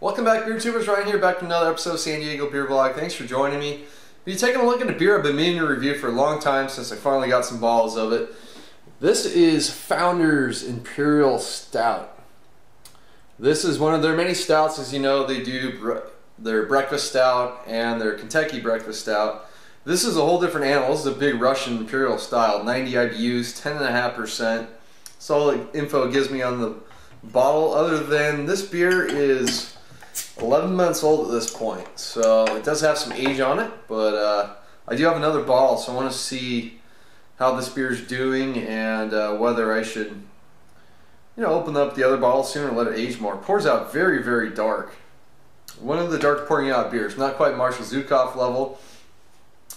Welcome back, beer tubers. Ryan here, back to another episode of San Diego Beer Vlog. Thanks for joining me. Be taking a look at a beer I've been meaning to review for a long time since I finally got some balls of it. This is Founder's Imperial Stout. This is one of their many stouts. As you know, they do their breakfast stout and their Kentucky breakfast stout. This is a whole different animal. This is a big Russian Imperial style, 90 IBUs, 10.5%. That's all the info it gives me on the bottle, other than this beer is 11 months old at this point, so it does have some age on it, but I do have another bottle, so I want to see how this beer is doing and whether I should, open up the other bottle soon or let it age more. It pours out very, very dark. One of the dark pouring out beers, not quite Marshall Zukov level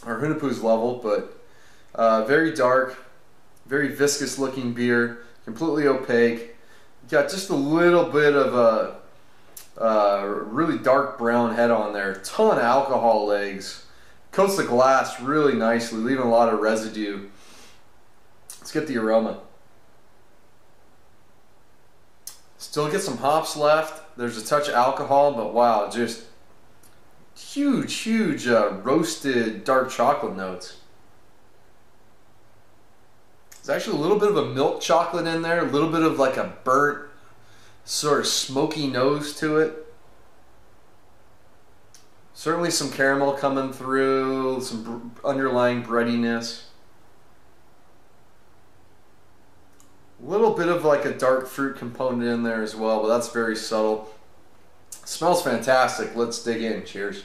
or Hunapoo's level, but very dark, very viscous looking beer, completely opaque. Got just a little bit of a really dark brown head on there, ton of alcohol legs, coats the glass really nicely, leaving a lot of residue. Let's get the aroma. Still get some hops left. There's a touch of alcohol, but wow, just huge roasted dark chocolate notes. There's actually a little bit of a milk chocolate in there, a little bit of like a burnt sort of smoky nose to it. Certainly some caramel coming through, some underlying breadiness. A little bit of like a dark fruit component in there as well, but that's very subtle. Smells fantastic. Let's dig in. Cheers.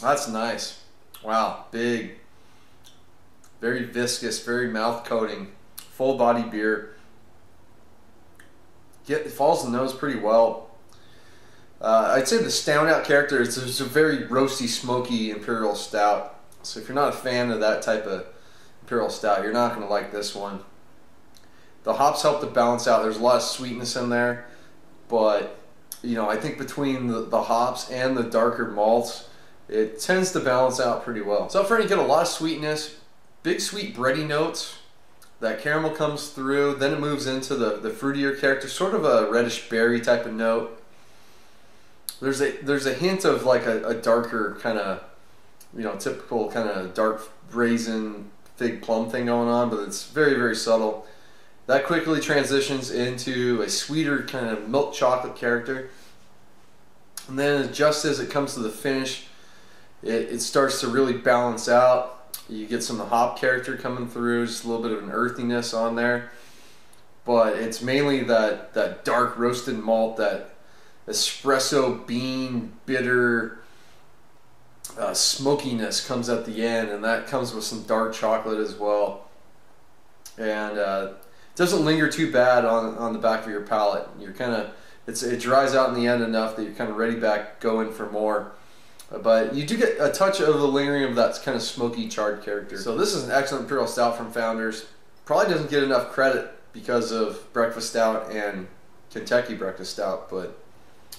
That's nice. Wow, big, very viscous, very mouth coating, full body beer. It falls in the nose pretty well. I'd say the standout character is it's a very roasty, smoky Imperial Stout. So if you're not a fan of that type of Imperial Stout, you're not going to like this one. The hops help to balance out. There's a lot of sweetness in there, but I think between the hops and the darker malts, it tends to balance out pretty well. So up front you get a lot of sweetness, big sweet bready notes. That caramel comes through, then it moves into the fruitier character, sort of a reddish berry type of note. There's a hint of like a darker kind of, typical kind of dark raisin fig plum thing going on, but it's very, very subtle. That quickly transitions into a sweeter kind of milk chocolate character. And then just as it comes to the finish, it starts to really balance out. You get some of the hop character coming through, just a little bit of an earthiness on there. But it's mainly that dark roasted malt, that espresso bean bitter smokiness comes at the end, and that comes with some dark chocolate as well. And it doesn't linger too bad on the back of your palate. You're it dries out in the end enough that you're kind of ready back going for more. But you do get a touch of the lingering of that kind of smoky, charred character. So this is an excellent Imperial Stout from Founders. Probably doesn't get enough credit because of Breakfast Stout and Kentucky Breakfast Stout, but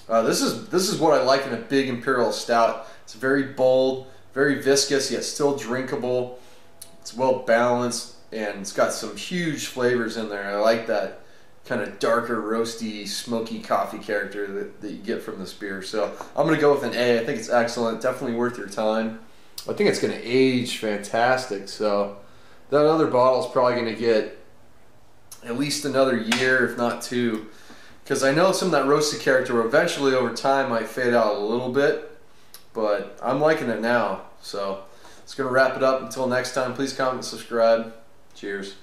this is what I like in a big Imperial Stout. It's very bold, very viscous, yet still drinkable. It's well balanced, and it's got some huge flavors in there. I like that kind of darker, roasty, smoky coffee character that you get from this beer. So I'm going to go with an A. I think it's excellent. Definitely worth your time. I think it's going to age fantastic. So that other bottle is probably going to get at least another year, if not two. Because I know some of that roasted character eventually over time might fade out a little bit. But I'm liking it now. So it's going to wrap it up. Until next time, please comment and subscribe. Cheers.